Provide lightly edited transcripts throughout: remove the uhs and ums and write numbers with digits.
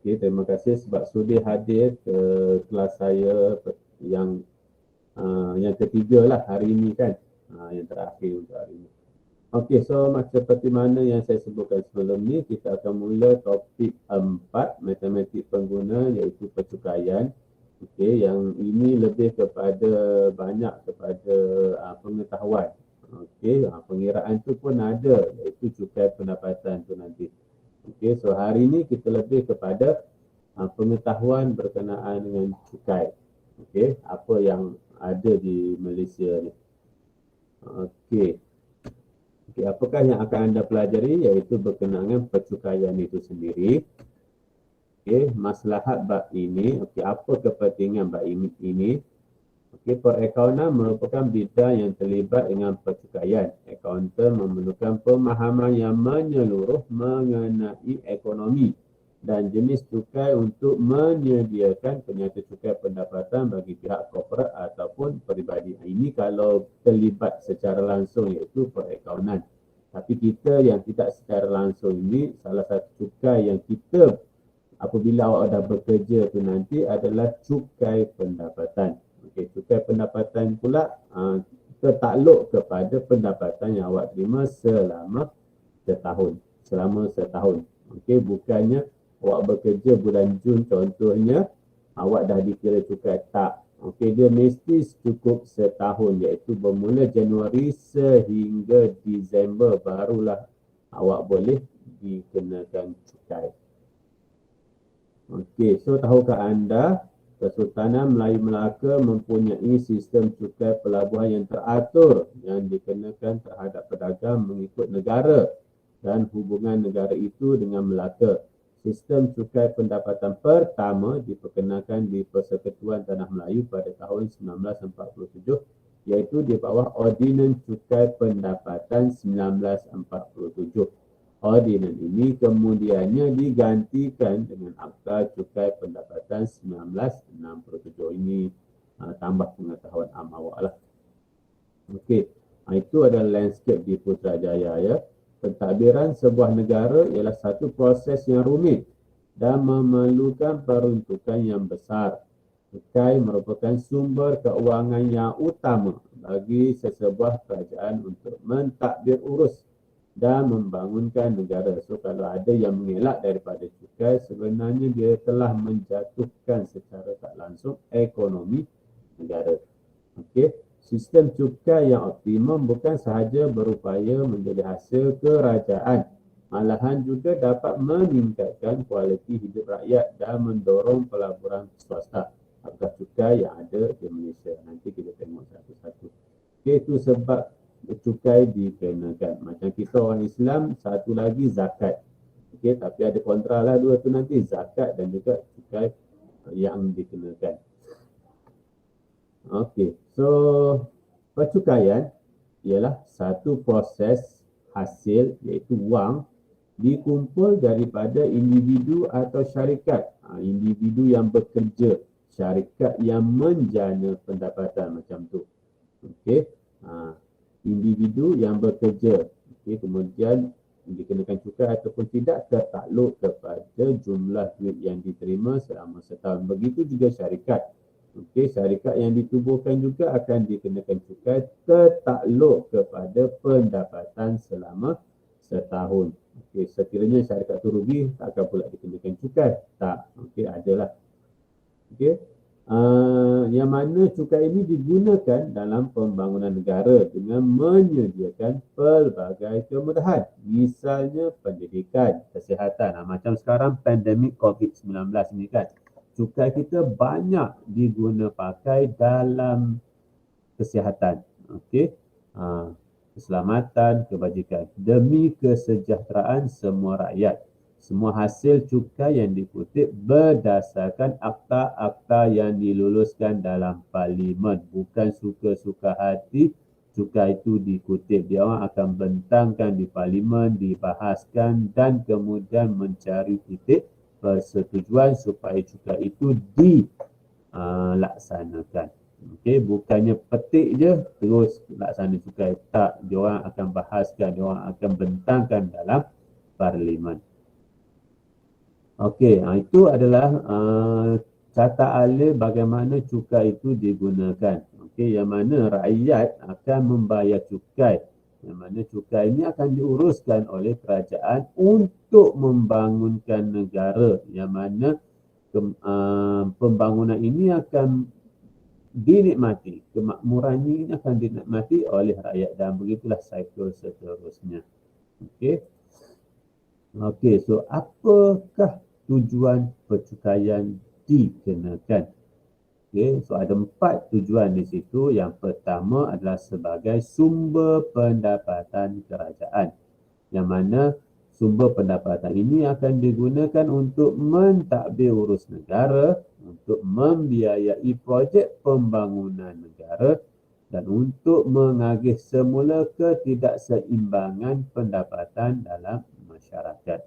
Okey, terima kasih sebab sudi hadir ke kelas saya yang ketiga lah hari ini kan. Yang terakhir untuk hari ini. Okey, so seperti mana yang saya sebutkan sebelum ni, kita akan mula topik 4, matematik pengguna, iaitu percukaian. Okey, yang ini lebih banyak kepada pengetahuan. Okey, pengiraan tu pun ada, iaitu cukai pendapatan tu nanti. Okey, so hari ini kita lebih kepada pengetahuan berkenaan dengan cukai. Okey, apa yang ada di Malaysia ni. Okey. Okey, apakah yang akan anda pelajari, iaitu berkenaan dengan percukaian itu sendiri. Okey, maslahat bab ini. Okey, apa kepentingan bab ini? Okey, perakaunan merupakan bidang yang terlibat dengan percukaian. Akauntan memerlukan pemahaman yang menyeluruh mengenai ekonomi dan jenis cukai untuk menyediakan penyata cukai pendapatan bagi pihak korporat ataupun peribadi. Ini kalau terlibat secara langsung, iaitu perakaunan. Tapi kita yang tidak secara langsung ini, salah satu cukai yang kita apabila awak dah bekerja tu nanti adalah cukai pendapatan. Okey, cukai pendapatan pula tertakluk kepada pendapatan yang awak terima selama setahun. Okey, bukannya awak bekerja bulan Jun contohnya, awak dah dikira cukai, tak. Okey, dia mesti cukup setahun, iaitu bermula Januari sehingga Disember barulah awak boleh dikenakan cukai. Okey, so tahukah anda Kesultanan Melayu Melaka mempunyai sistem cukai pelabuhan yang teratur yang dikenakan terhadap pedagang mengikut negara dan hubungan negara itu dengan Melaka. Sistem cukai pendapatan pertama diperkenalkan di Persekutuan Tanah Melayu pada tahun 1947, iaitu di bawah Ordinan Cukai Pendapatan 1947. Ordinan ini kemudiannya digantikan dengan Akta Cukai Pendapatan 1967. Ini tambah pengetahuan awak lah. Okey, itu adalah landscape di Putrajaya ya. Pentadbiran sebuah negara ialah satu proses yang rumit dan memerlukan peruntukan yang besar. Cukai merupakan sumber keuangan yang utama bagi sesebuah kerajaan untuk mentadbir urus dan membangunkan negara. So kalau ada yang mengelak daripada cukai, sebenarnya dia telah menjatuhkan secara tak langsung ekonomi negara. Okey, sistem cukai yang optimum bukan sahaja berupaya menjadi hasil kerajaan, malahan juga dapat meningkatkan kualiti hidup rakyat dan mendorong pelaburan swasta. Apakah cukai yang ada di Malaysia? Nanti kita tengok satu-satu. Okey, itu sebab cukai dikenakan. Macam kita orang Islam, satu lagi zakat. Okey, tapi ada kontra lah dua tu nanti, zakat dan juga cukai yang dikenakan. Okey, so percukaian ialah satu proses hasil, iaitu wang dikumpul daripada individu atau syarikat. Individu yang bekerja, syarikat yang menjana pendapatan macam tu. Okey, individu yang bekerja, okey, kemudian dikenakan cukai ataupun tidak tertakluk kepada jumlah duit yang diterima selama setahun. Begitu juga syarikat. Okey, syarikat yang ditubuhkan juga akan dikenakan cukai tertakluk kepada pendapatan selama setahun. Okey, sekiranya syarikat tu rugi, tak akan pula dikenakan cukai. Tak. Okey, adalah. Okey. Yang mana cukai ini digunakan dalam pembangunan negara dengan menyediakan pelbagai kemudahan. Misalnya pendidikan, kesihatan. Macam sekarang pandemik COVID-19 ni kan. Cukai kita banyak diguna pakai dalam kesihatan. Okey. Keselamatan, kebajikan. Demi kesejahteraan semua rakyat. Semua hasil cukai yang dikutip berdasarkan akta-akta yang diluluskan dalam parlimen. Bukan suka-suka hati cukai itu dikutip. Dia orang akan bentangkan di parlimen, dibahaskan dan kemudian mencari titik persetujuan supaya cukai itu dilaksanakan. Okey, bukannya petik je terus laksana cukai. Tak, dia orang akan bahaskan, dia orang akan bentangkan dalam parlimen. Okey, itu adalah tata alur bagaimana cukai itu digunakan. Okey, yang mana rakyat akan membayar cukai. Yang mana cukai ini akan diuruskan oleh kerajaan untuk membangunkan negara. Yang mana pembangunan ini akan dinikmati, kemakmurannya ini akan dinikmati oleh rakyat dan begitulah siklus seterusnya. Okey. Okey, so apakah tujuan percukaian dikenakan? Okey, so ada 4 tujuan di situ. Yang pertama adalah sebagai sumber pendapatan kerajaan. Yang mana sumber pendapatan ini akan digunakan untuk mentadbir urus negara, untuk membiayai projek pembangunan negara dan untuk mengagih semula ketidakseimbangan pendapatan dalam masyarakat.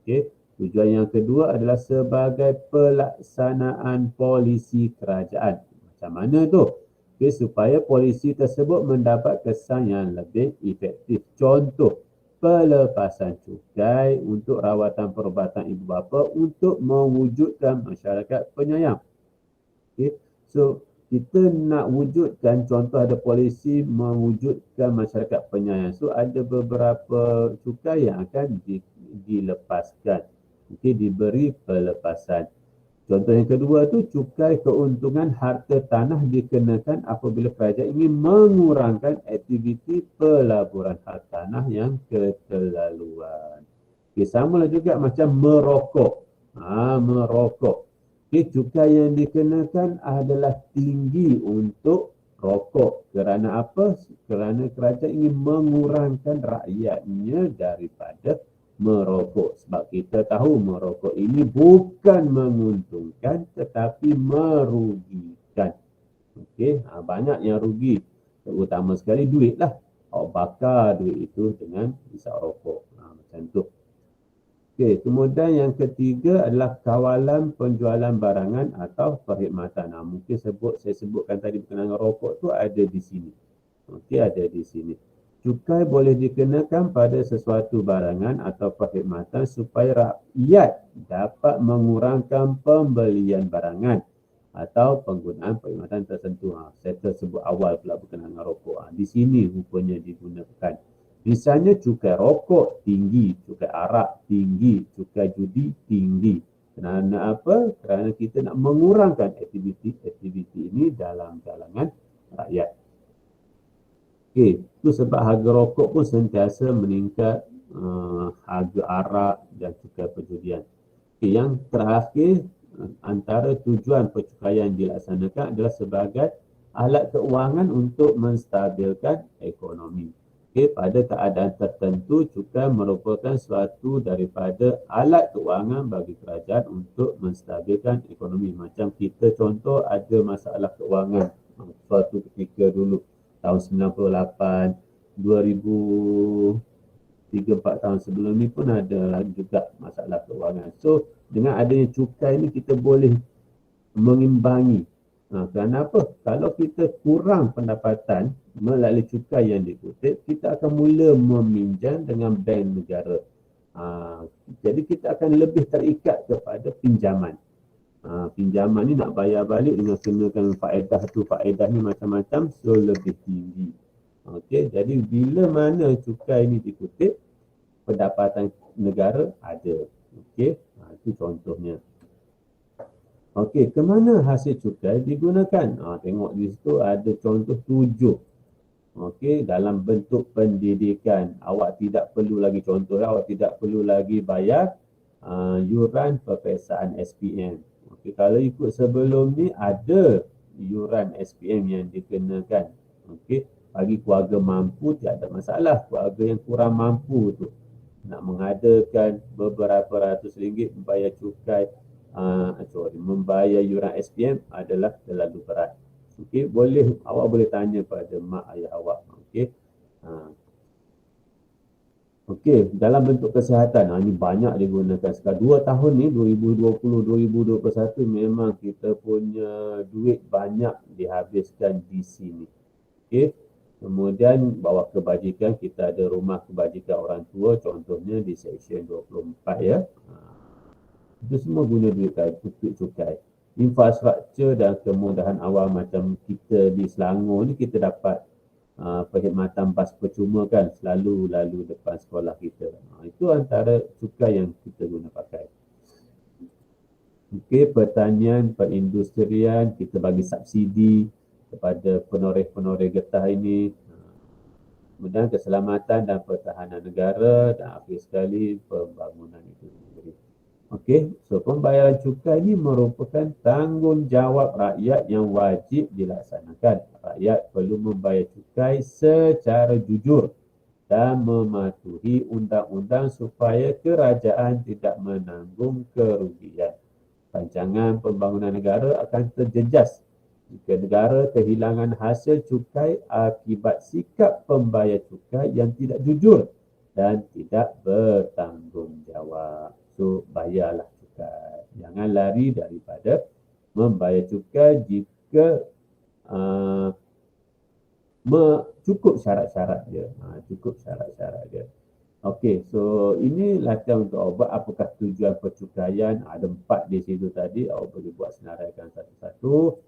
Okey. Tujuan yang kedua adalah sebagai pelaksanaan polisi kerajaan. Macam mana tu? Okay, supaya polisi tersebut mendapat kesan yang lebih efektif. Contoh, pelepasan cukai untuk rawatan perubatan ibu bapa untuk mewujudkan masyarakat penyayang. Okay. So, kita nak wujudkan, contoh ada polisi mewujudkan masyarakat penyayang. So, ada beberapa cukai yang akan dilepaskan. Okay, diberi pelepasan. Contoh yang kedua tu, cukai keuntungan harta tanah dikenakan apabila kerajaan ingin mengurangkan aktiviti pelaburan harta tanah yang keterlaluan. Okay, samalah juga macam merokok. Merokok. Okay, cukai yang dikenakan adalah tinggi untuk rokok. Kerana apa? Kerana kerajaan ingin mengurangkan rakyatnya daripada merokok. Sebab kita tahu merokok ini bukan menguntungkan tetapi merugikan. Okey, banyak yang rugi. Terutama sekali duit lah. Awak bakar duit itu dengan hisap rokok. Macam tu. Okey, kemudian yang ketiga adalah kawalan penjualan barangan atau perkhidmatan. Mungkin saya sebutkan tadi berkenaan dengan rokok tu ada di sini. Okey, ada di sini. Cukai boleh dikenakan pada sesuatu barangan atau perkhidmatan supaya rakyat dapat mengurangkan pembelian barangan atau penggunaan perkhidmatan tertentu. Saya tersebut awal pula berkenaan dengan rokok. Di sini rupanya digunakan. Misalnya cukai rokok tinggi, cukai arak tinggi, cukai judi tinggi. Kerana apa? Kerana kita nak mengurangkan aktiviti ini dalam kalangan rakyat. Okey, itu sebab harga rokok pun sentiasa meningkat, harga arak dan cukai perjudian. Okay, yang terakhir, antara tujuan percukaian dilaksanakan adalah sebagai alat keuangan untuk menstabilkan ekonomi. Okay, pada keadaan tertentu, cukai merupakan suatu daripada alat keuangan bagi kerajaan untuk menstabilkan ekonomi. Macam kita contoh ada masalah keuangan suatu ketika dulu, tahun 98, 2003-4 tahun sebelum ni pun ada juga masalah keuangan. So, dengan adanya cukai ni kita boleh mengimbangi. Kerana apa? Kalau kita kurang pendapatan melalui cukai yang dikutip, kita akan mula meminjam dengan bank negara. Jadi kita akan lebih terikat kepada pinjaman. Pinjaman ni nak bayar balik dengan kenakan faedah tu, faedah ni macam-macam, so lebih tinggi. Okey, jadi bila mana cukai ni dikutip, pendapatan negara ada. Okey, itu contohnya. Okey, ke mana hasil cukai digunakan? Tengok di situ ada contoh 7. Okey, dalam bentuk pendidikan. Awak tidak perlu lagi, contohnya awak tidak perlu lagi bayar yuran peperiksaan SPM. Okey, kalau ikut sebelum ni ada yuran SPM yang dikenakan. Okey, bagi keluarga mampu tiada masalah. Keluarga yang kurang mampu tu nak mengadakan beberapa ratus ringgit membayar cukai, membayar yuran SPM adalah terlalu berat. Okey, awak boleh tanya pada mak ayah awak. Okey. Okey, dalam bentuk kesihatan, ini banyak digunakan sekarang. 2 tahun ni 2020-2021 memang kita punya duit banyak dihabiskan di sini. Okey. Kemudian bawa kebajikan, kita ada rumah kebajikan orang tua, contohnya di Seksyen 24 ya. Itu semua guna duit cukai. Infrastruktur dan kemudahan awal macam kita di Selangor ni, kita dapat perkhidmatan bas percuma kan, selalu lalu depan sekolah kita. Itu antara cukai yang kita guna pakai. Okey, pertanian, perindustrian, kita bagi subsidi kepada penoreh-penoreh getah ini. Kemudian keselamatan dan pertahanan negara, dan akhir sekali pembangunan itu sendiri. Okey, so pembayaran cukai ini merupakan tanggungjawab rakyat yang wajib dilaksanakan. Rakyat perlu membayar cukai secara jujur dan mematuhi undang-undang supaya kerajaan tidak menanggung kerugian. Rancangan pembangunan negara akan terjejas jika negara kehilangan hasil cukai akibat sikap pembayar cukai yang tidak jujur dan tidak bertanggungjawab. So, bayarlah cukai. Jangan lari daripada membayar cukai jika cukup syarat-syarat dia. Cukup syarat-syarat dia. Okey, so ini latihan untuk awak buat apakah tujuan percukaian. Ada 4 di situ tadi, awak boleh buat senaraikan satu-satu.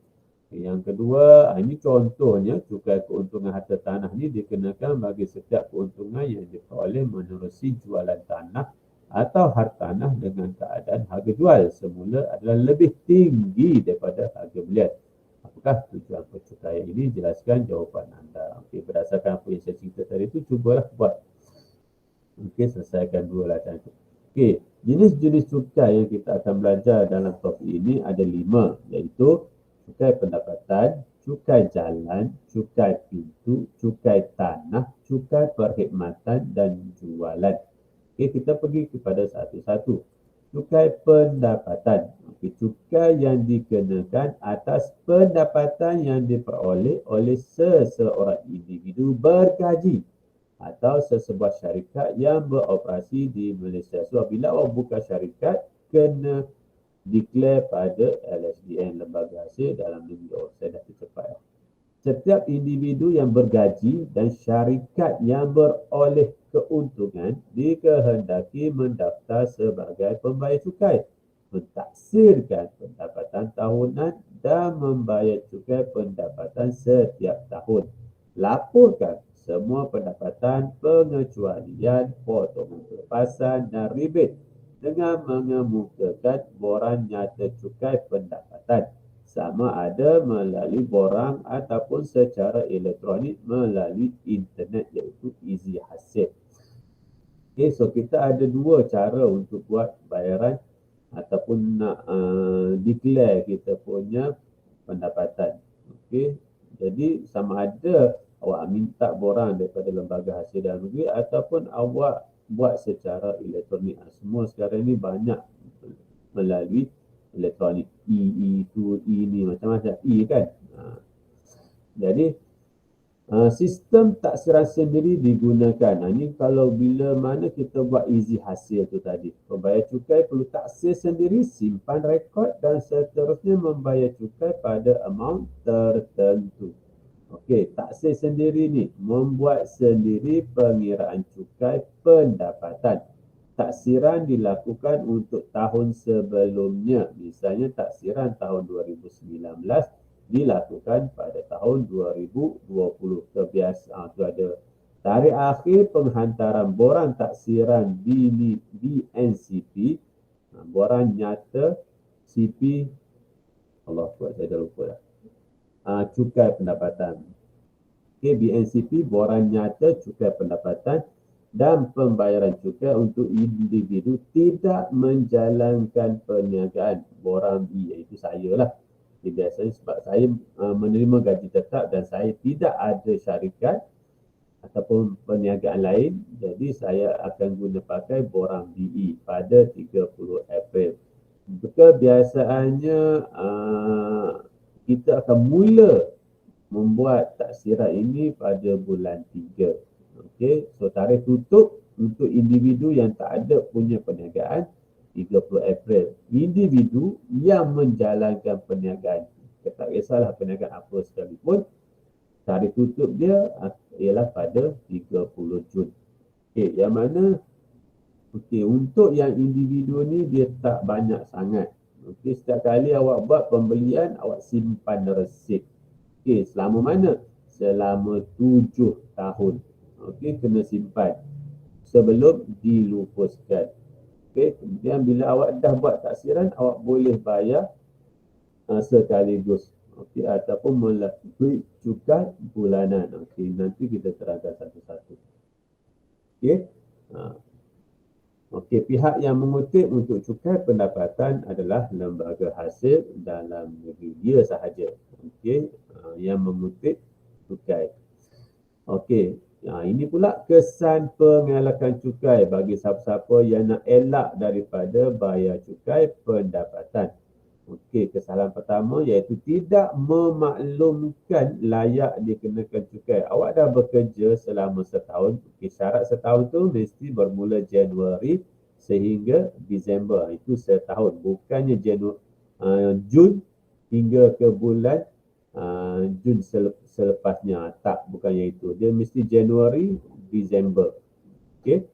Yang kedua, ini contohnya cukai keuntungan harta tanah ni dikenakan bagi setiap keuntungan yang diperoleh menerusi jualan tanah atau hartanah dengan keadaan harga jual semula adalah lebih tinggi daripada harga belian. Apakah tujuan percukaian ini? Jelaskan jawapan anda. Okey, berdasarkan apa yang saya cerita tadi itu, cubalah buat. Okey, selesaikan dua latihan itu. Okey, jenis-jenis cukai yang kita akan belajar dalam topik ini ada 5, iaitu cukai pendapatan, cukai jalan, cukai pintu, cukai tanah, cukai perkhidmatan dan jualan. Okey, kita pergi kepada satu-satu. Cukai pendapatan. Okey, cukai yang dikenakan atas pendapatan yang diperoleh oleh seseorang individu bergaji atau sesebuah syarikat yang beroperasi di Malaysia. So, bila awak buka syarikat, kena declare pada LSDN, Lembaga Hasil Dalam Negeri. Oh, saya dah tercepat. Setiap individu yang bergaji dan syarikat yang beroleh keuntungan dikehendaki mendaftar sebagai pembayar cukai, mentaksirkan pendapatan tahunan dan membayar cukai pendapatan setiap tahun. Laporkan semua pendapatan, pengecualian, potongan kelepasan dan rebate dengan mengemukakan borang nyata cukai pendapatan, sama ada melalui borang ataupun secara elektronik melalui internet, iaitu Easy Hasil. Okay, so kita ada 2 cara untuk buat bayaran ataupun nak declare kita punya pendapatan. Okay, jadi sama ada awak minta borang daripada Lembaga Hasil Dalam Negeri ataupun awak buat secara elektronik. Semua sekarang ni banyak melalui elektronik. itu ni macam-macam kan. Jadi sistem taksiran sendiri digunakan. Ini kalau bila mana kita buat Easy Hasil tu tadi. Pembayar cukai perlu taksir sendiri, simpan rekod dan seterusnya membayar cukai pada amount tertentu. Okey, taksir sendiri ni membuat sendiri pengiraan cukai pendapatan. Taksiran dilakukan untuk tahun sebelumnya. Misalnya taksiran tahun 2019 dilakukan pada tahun 2020. Kebiasaan tu ada tarikh akhir penghantaran borang taksiran di NCP, borang nyata CP, Allah buat saya dah lupa dah. Cukai pendapatan. Okay, BNCP, borang nyata cukai pendapatan dan pembayaran cukai untuk individu tidak menjalankan perniagaan. Borang B, iaitu saya lah. Okay, biasanya sebab saya menerima gaji tetap dan saya tidak ada syarikat ataupun perniagaan lain, jadi saya akan guna pakai borang BE pada 30 April. Kebiasaannya kita akan mula membuat taksiran ini pada bulan 3. Okey, so tarikh tutup untuk individu yang tak ada punya perniagaan 30 April. Individu yang menjalankan perniagaan, tak kisahlah perniagaan apa sekalipun, tarikh tutup dia ialah pada 30 Jun. Okey, yang mana Okey, untuk yang individu ni dia tak banyak sangat. Okey, setiap kali awak buat pembelian, awak simpan resit. Okey, selama mana? Selama 7 tahun. Okey, kena simpan sebelum dilupuskan. Okey, kemudian bila awak dah buat taksiran, awak boleh bayar sekaligus. Okey, ataupun melalui cukai bulanan. Okey, nanti kita terangkan satu-satu. Okey. Okey, pihak yang mengutip untuk cukai pendapatan adalah lembaga hasil dalam negeri dia sahaja. Okey, yang mengutip cukai. Okey, ini pula kesan pengelakan cukai bagi siapa-siapa yang nak elak daripada bayar cukai pendapatan. Okey, kesalahan pertama iaitu tidak memaklumkan layak dikenakan cukai. Awak dah bekerja selama setahun. Okey, syarat setahun tu mesti bermula Januari sehingga Disember. Itu setahun. Bukannya Jun hingga ke bulan Jun selepasnya. Tak, bukannya itu. Dia mesti Januari, Disember. Okey.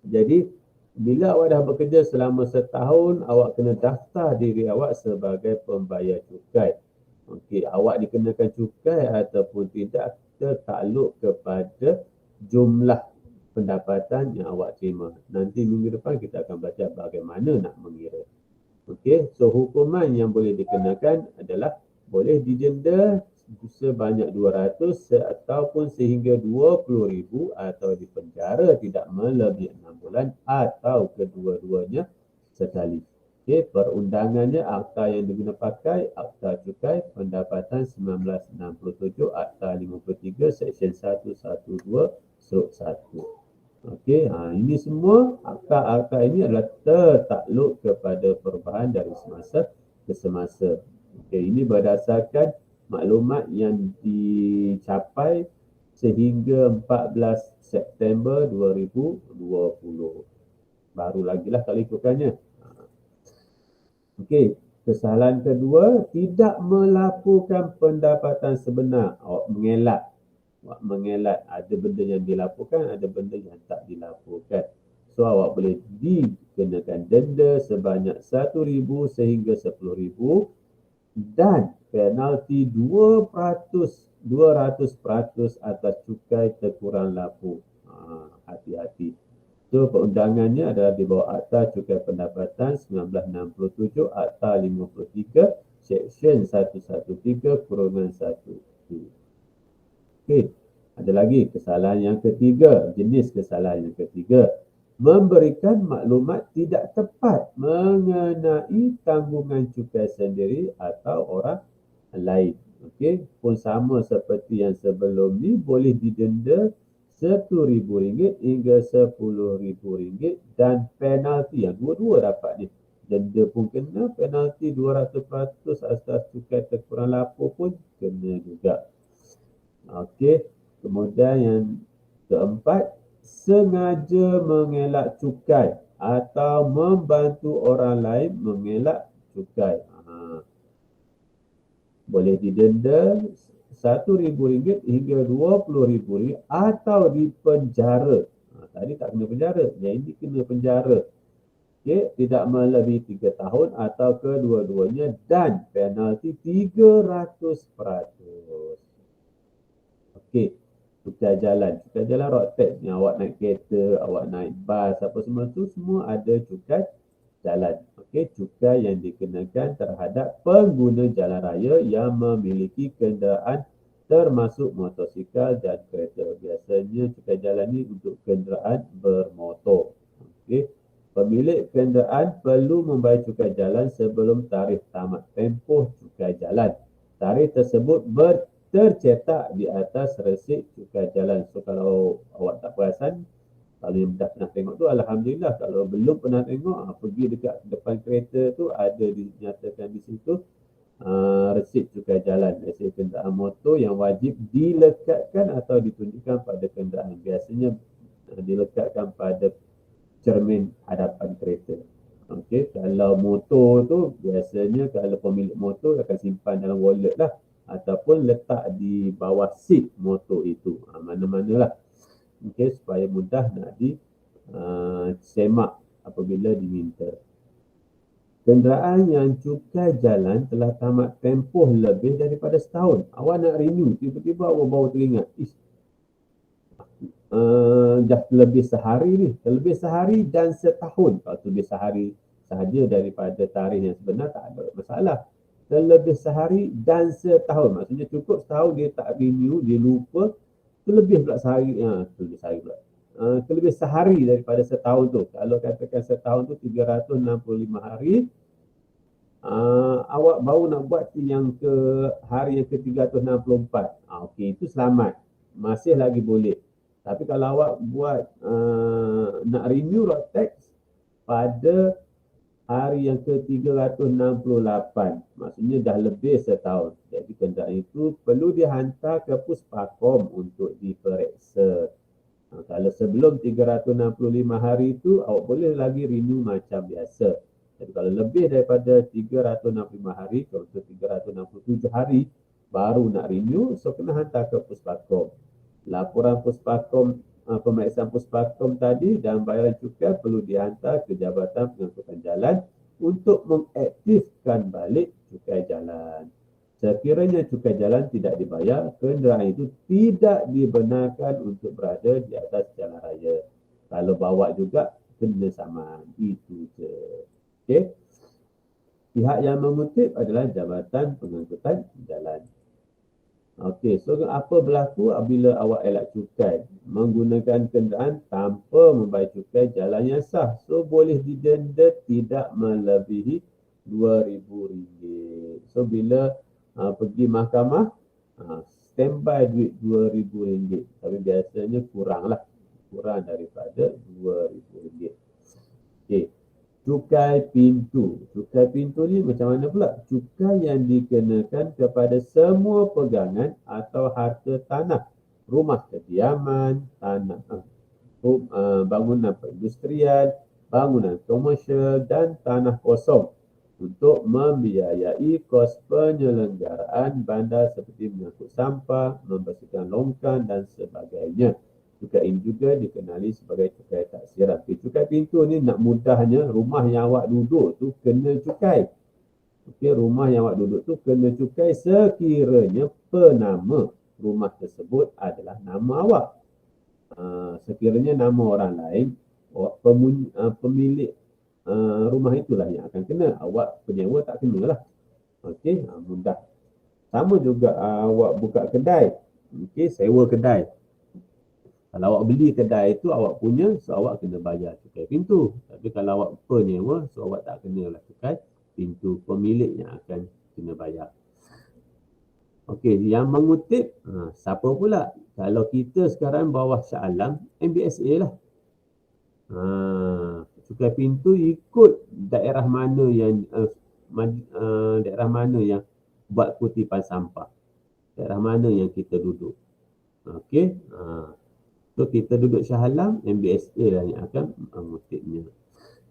Jadi bila awak dah bekerja selama setahun, awak kena daftar diri awak sebagai pembayar cukai. Okey, awak dikenakan cukai ataupun tidak tertakluk kepada jumlah pendapatan yang awak terima. Nanti minggu depan kita akan baca bagaimana nak mengira. Okey, so hukuman yang boleh dikenakan adalah boleh didenda sebanyak 200 ataupun sehingga 20,000 atau dipenjara tidak melebihi 6 bulan atau kedua-duanya sekali. Okey, perundangannya akta yang diguna pakai Akta Cukai Pendapatan 1967 Akta 53 Seksyen 112/1. Okey, ini semua akta-akta ini adalah tertakluk kepada perubahan dari semasa ke semasa. Okey, ini berdasarkan maklumat yang dicapai sehingga 14 September 2020. Baru lagi lah kalau ikutkannya. Okey, kesalahan kedua, tidak melaporkan pendapatan sebenar. Awak mengelak. Ada benda yang dilaporkan, ada benda yang tak dilaporkan. So, awak boleh dikenakan denda sebanyak 1,000 sehingga 10,000 dan penalti 200% atas cukai terkurang lapor. Hati-hati. So, perundangannya adalah di bawah Akta Cukai Pendapatan 1967, Akta 53, Seksyen 113/1. Okey, ada lagi kesalahan yang ketiga, jenis kesalahan yang ketiga. Memberikan maklumat tidak tepat mengenai tanggungan cukai sendiri atau orang lain. Okey, pun sama seperti yang sebelum ni, boleh didenda RM1,000 hingga RM10,000 dan penalti yang dua-dua dapat ni. Denda pun kena, penalti 200% atas cukai terkurang lapor pun kena juga. Okey, kemudian yang keempat, sengaja mengelak cukai atau membantu orang lain mengelak cukai. Boleh didenda RM1,000 hingga RM20,000 atau dipenjara. Tadi tak kena penjara, yang ini kena penjara. Okay, tidak melebihi 3 tahun atau kedua-duanya dan penalti 300%. Okey, cukai jalan road tax yang awak naik kereta, awak naik bas, apa semua tu semua ada cukai jalan. Okey, cukai yang dikenakan terhadap pengguna jalan raya yang memiliki kenderaan termasuk motosikal dan kereta. Biasanya cukai jalan ni untuk kenderaan bermotor. Okey, pemilik kenderaan perlu membayar cukai jalan sebelum tarikh tamat tempoh cukai jalan. Tarikh tersebut tercetak di atas resit cukai jalan. So, kalau awak tak perasan, kalau yang dah pernah tengok tu, Alhamdulillah. Kalau belum pernah tengok, pergi dekat depan kereta tu, ada dinyatakan di situ resit cukai jalan, resit kenderaan motor yang wajib dilekatkan atau ditunjukkan pada kenderaan. Biasanya dilekatkan pada cermin hadapan kereta. Okey, kalau motor tu, biasanya kalau pemilik motor akan simpan dalam wallet lah, ataupun letak di bawah seat motor itu, mana-manalah. Okey, supaya mudah nak semak apabila diminta. Kenderaan yang cukai jalan telah tamat tempoh lebih daripada setahun. Awak nak renew, tiba-tiba awak baru teringat, dah lebih sehari ni, terlebih sehari dan setahun. Kalau terlebih sehari sahaja daripada tarikh yang sebenar tak ada masalah. Terlebih sehari dan setahun, maksudnya cukup setahun dia tak renew, dia lupa, terlebih pula sehari, terlebih sehari pula. Terlebih sehari daripada setahun tu. Kalau katakan setahun tu 365 hari, awak baru nak buat yang ke hari yang ke-364. Okey, itu selamat. Masih lagi boleh. Tapi kalau awak buat nak renew road tax pada hari yang ke-368, maksudnya dah lebih setahun. Jadi kenderaan itu perlu dihantar ke Puspakom untuk diperiksa. Kalau sebelum 365 hari itu, awak boleh lagi renew macam biasa. Jadi kalau lebih daripada 365 hari, contoh 367 hari, baru nak renew, so kena hantar ke Puspakom. Laporan Puspakom, pemeriksaan Puspakom tadi dan bayaran cukai perlu dihantar ke Jabatan Pengangkutan Jalan untuk mengaktifkan balik cukai jalan. Sekiranya cukai jalan tidak dibayar, kenderaan itu tidak dibenarkan untuk berada di atas jalan raya. Kalau bawa juga, kena saman. Itu je. Okey. Pihak yang mengutip adalah Jabatan Pengangkutan Jalan. Okey, so apa berlaku apabila awak elak cukai? Menggunakan kenderaan tanpa membayar cukai jalan yang sah. So, boleh didenda tidak melebihi RM2,000. So, bila pergi mahkamah, standby duit RM2,000. Tapi biasanya kurang lah. Kurang daripada RM2,000. Okey. Cukai pintu. Cukai pintu ni macam mana pula? Cukai yang dikenakan kepada semua pegangan atau harta tanah, rumah kediaman, tanah, bangunan perindustrian, bangunan komersial dan tanah kosong untuk membiayai kos penyelenggaraan bandar seperti mengangkut sampah, membersihkan longkang dan sebagainya. Cukai ini juga dikenali sebagai cukai taksiran. Cukai pintu ni nak mudahnya, rumah yang awak duduk tu kena cukai. Okey, rumah yang awak duduk tu kena cukai sekiranya penama rumah tersebut adalah nama awak. Sekiranya nama orang lain, pemilik rumah itulah yang akan kena. Awak penyewa tak kena lah. Okey, mudah. Sama juga awak buka kedai. Okey, sewa kedai. Kalau awak beli kedai itu awak punya, so awak kena bayar cukai pintu. Tapi kalau awak penyewa, so awak tak kena lah cukai pintu. Pemilik yang akan kena bayar. Okey, yang mengutip, siapa pula? Kalau kita sekarang bawah Shah Alam, MBSA lah. Cukai pintu ikut daerah mana yang buat kutipan sampah. Daerah mana yang kita duduk. Okey. So kita duduk Shah Alam, MBSA lah yang akan mengutipnya.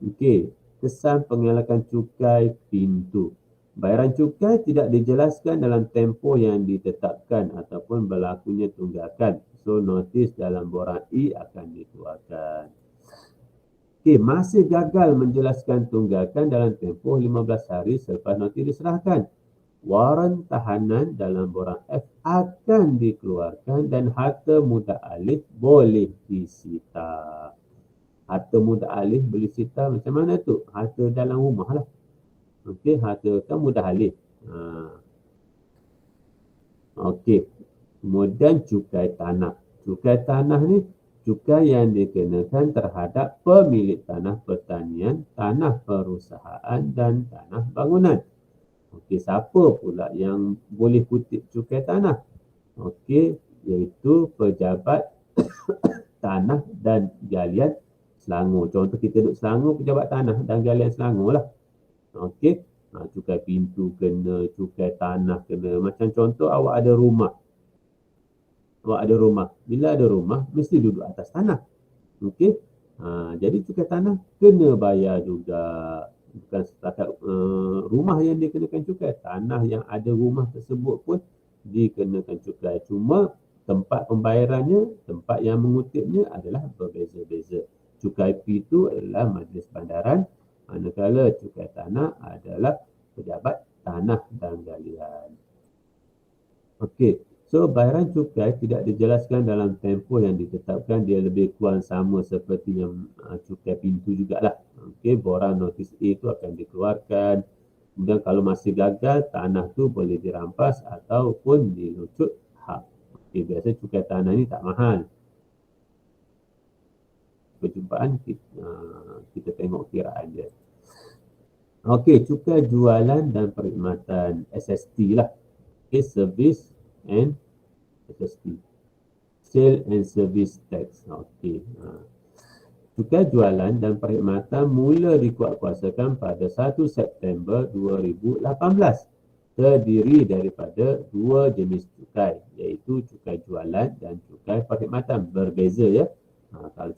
Okey, kesan pengelakan cukai pintu. Bayaran cukai tidak dijelaskan dalam tempoh yang ditetapkan ataupun berlakunya tunggakan. So notis dalam borang E akan dikeluarkan. Okey, masih gagal menjelaskan tunggakan dalam tempoh 15 hari selepas notis diserahkan. Waran tahanan dalam borang F akan dikeluarkan dan harta mudah alih boleh disita. Harta mudah alih boleh disita macam mana tu? Harta dalam rumah lah. Okey, harta kan mudah alih. Okey. Kemudian cukai tanah. Cukai tanah ni cukai yang dikenakan terhadap pemilik tanah pertanian, tanah perusahaan dan tanah bangunan. Okey, siapa pula yang boleh kutip cukai tanah? Okey, iaitu pejabat tanah dan galian Selangor. Contoh kita duduk Selangor, pejabat tanah dan galian Selangor lah. Okey, cukai pintu kena, cukai tanah kena. Macam contoh awak ada rumah. Awak ada rumah. Bila ada rumah, mesti duduk atas tanah. Okey, jadi cukai tanah kena bayar juga. Bukan setakat rumah yang dikenakan cukai. Tanah yang ada rumah tersebut pun dikenakan cukai. Cuma tempat pembayarannya, tempat yang mengutipnya adalah berbeza-beza. cukai P itu adalah Majlis Bandaran, manakala cukai tanah adalah Pejabat Tanah dan Galian. Okey, so bayaran cukai tidak dijelaskan dalam tempoh yang ditetapkan, dia lebih kurang sama seperti yang cukai pintu jugalah. Okey, borang notis A itu akan dikeluarkan. Kemudian kalau masih gagal, tanah tu boleh dirampas ataupun dilucut hak. Okey, biasa cukai tanah ni tak mahal. Perjumpaan kita tengok kiraan dia. Okey, cukai jualan dan perkhidmatan, SST lah. Okay, service and SST. Sale and service tax. Okey. Cukai jualan dan perkhidmatan mula dikuatkuasakan pada 1 September 2018. Terdiri daripada dua jenis cukai, iaitu cukai jualan dan cukai perkhidmatan. Berbeza ya. Kalau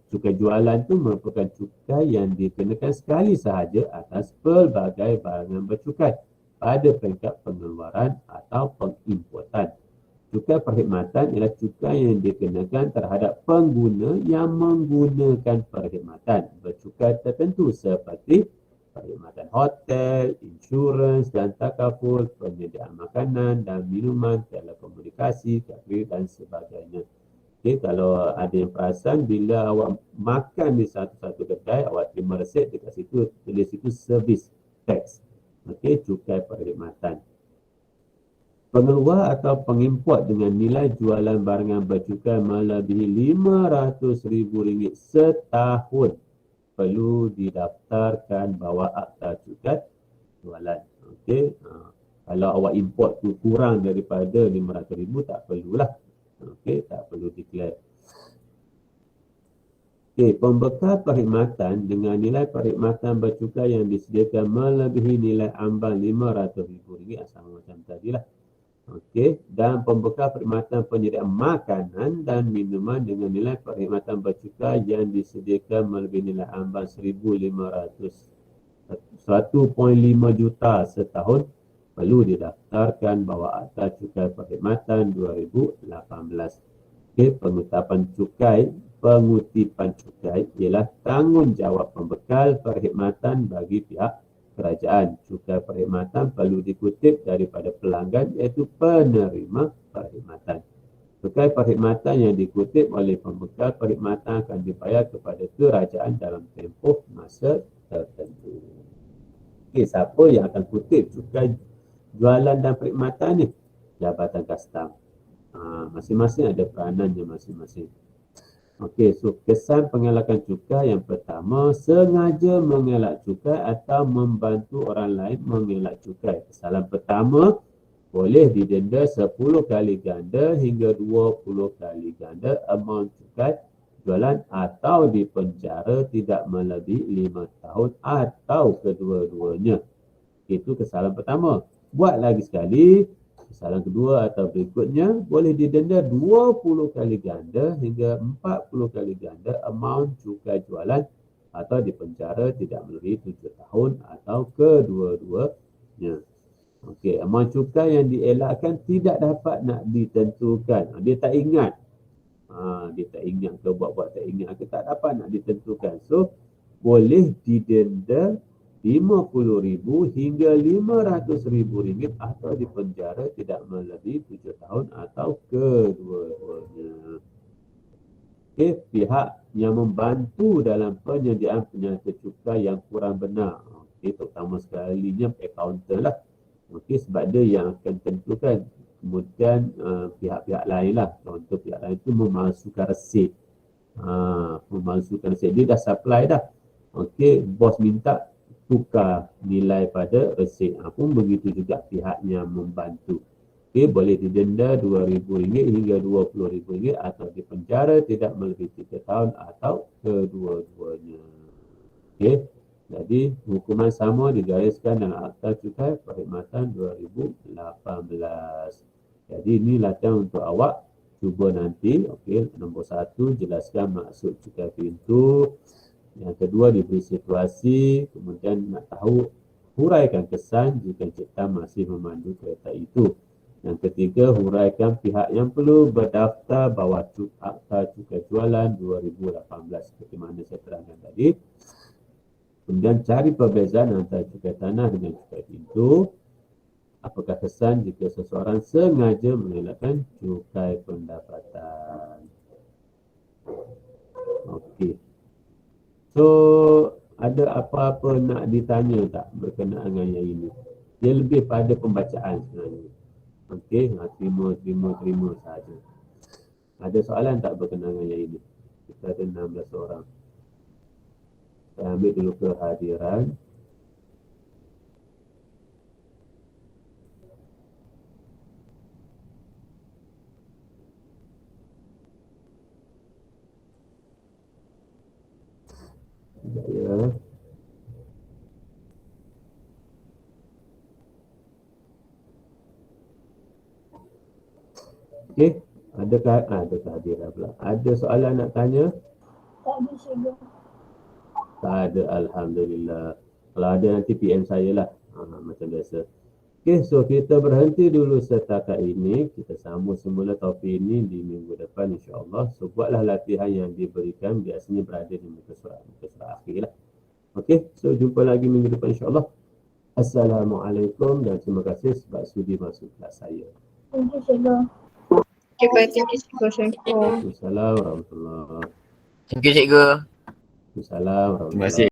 cukai jualan tu merupakan cukai yang dikenakan sekali sahaja atas pelbagai barangan bercukai pada peringkat pengeluaran atau pengimportan. Cukai perkhidmatan ialah cukai yang dikenakan terhadap pengguna yang menggunakan perkhidmatan bercukai tertentu seperti perkhidmatan hotel, insurans dan takaful, penyediaan makanan dan minuman, telekomunikasi, catering dan sebagainya. Okey, kalau ada yang perasan, bila awak makan di satu-satu kedai, awak terima resep, dekat situ tulis itu service tax. Okey, cukai perkhidmatan. Pengeluar atau pengimport dengan nilai jualan barangan bercukai melebihi RM500,000 setahun perlu didaftarkan bawah akta cukai jualan. Okey, kalau awak import tu kurang daripada RM500,000 tak perlulah. Okey, tak perlu declare. Okey, pembekal perkhidmatan dengan nilai perkhidmatan bercukai yang disediakan melebihi nilai ambang RM500,000, sama macam tadilah. Okey, dan pembekal perkhidmatan penyediaan makanan dan minuman dengan nilai perkhidmatan bercukai yang disediakan melebihi nilai ambang 1.5 juta setahun perlu didaftarkan bawah akta cukai perkhidmatan 2018. Okey, pengutipan cukai ialah tanggungjawab pembekal perkhidmatan bagi pihak kerajaan. Cukai perkhidmatan perlu dikutip daripada pelanggan, iaitu penerima perkhidmatan. Cukai perkhidmatan yang dikutip oleh pembekal perkhidmatan akan dibayar kepada kerajaan dalam tempoh masa tertentu. Okey, siapa yang akan kutip cukai jualan dan perkhidmatan ni? Jabatan Kastam. Masing-masing ada peranannya masing-masing. Okey, so kesan pengelakan cukai yang pertama, sengaja mengelak cukai atau membantu orang lain mengelak cukai. Kesalahan pertama, boleh didenda 10 kali ganda hingga 20 kali ganda amount cukai jualan atau dipenjara tidak melebihi 5 tahun atau kedua-duanya. Itu kesalahan pertama. Buat lagi sekali, kesalahan kedua atau berikutnya, boleh didenda 20 kali ganda hingga 40 kali ganda amount cukai jualan atau dipenjara tidak melebihi 7 tahun atau kedua-duanya. Okey, amount cukai yang dielakkan tidak dapat nak ditentukan. Dia tak ingat. Dia tak ingat ke buat-buat tak ingat ke, tak dapat nak ditentukan. So, boleh didenda RM50,000 hingga RM500,000 atau dipenjara tidak melebihi 7 tahun atau kedua-duanya. Okey, pihak yang membantu dalam penyediaan penyelesaian cukai yang kurang benar. Okey, terutama sekalinya accountant lah. Okey, sebab dia yang akan tentukan. Kemudian pihak-pihak lain lah. Contoh pihak lain itu memalsukan resit. Memalsukan resit. Dia dah supply dah. Okey, bos minta tukar nilai pada resit. Pun begitu juga pihak yang membantu. Okey, boleh didenda RM2,000 hingga RM20,000 atau dipenjara tidak melebihi 3 tahun atau kedua-duanya. Okey, jadi hukuman sama digariskan dalam Akta Cukai Perkhidmatan 2018. Jadi ini latihan untuk awak cuba nanti. Okey, nombor 1 jelaskan maksud cukai pintu. Yang kedua, diberi situasi, kemudian nak tahu huraikan kesan jika cipta masih memandu kereta itu. Yang ketiga, huraikan pihak yang perlu berdaftar bawah Akta Cukai Jualan 2018 seperti mana saya terangkan tadi. Kemudian cari perbezaan antara cukai tanah dengan cukai pintu. Apakah kesan jika seseorang sengaja mengelakkan cukai pendapatan? Okey. So, ada apa-apa nak ditanya tak berkenaan dengan yang ini? Dia lebih pada pembacaan sebenarnya. Okey, terima sahaja. Ada soalan tak berkenaan dengan yang ini? Kita ada 16 orang. Saya ambil dulu kehadiran. Sekejap ya. Okey, ada kehadiran pula. Ada soalan nak tanya? Tak ada, cikgu. Tak ada, alhamdulillah. Kalau ada nanti PM saya lah. Macam biasa. Okey, so kita berhenti dulu setakat ini. Kita sambung semula topik ini di minggu depan insya-Allah. So buatlah latihan yang diberikan, biasanya berada di muka surat akhir lah. Okey, so jumpa lagi minggu depan insya-Allah. Assalamualaikum dan terima kasih sebab sudi masuk kelas saya. Thank you, cikgu. Okay, baik. Thank you, cikgu. Assalamualaikum warahmatullahi wabarakatuh. Thank you, cikgu. Waalaikumsalam warahmatullahi Terima kasih.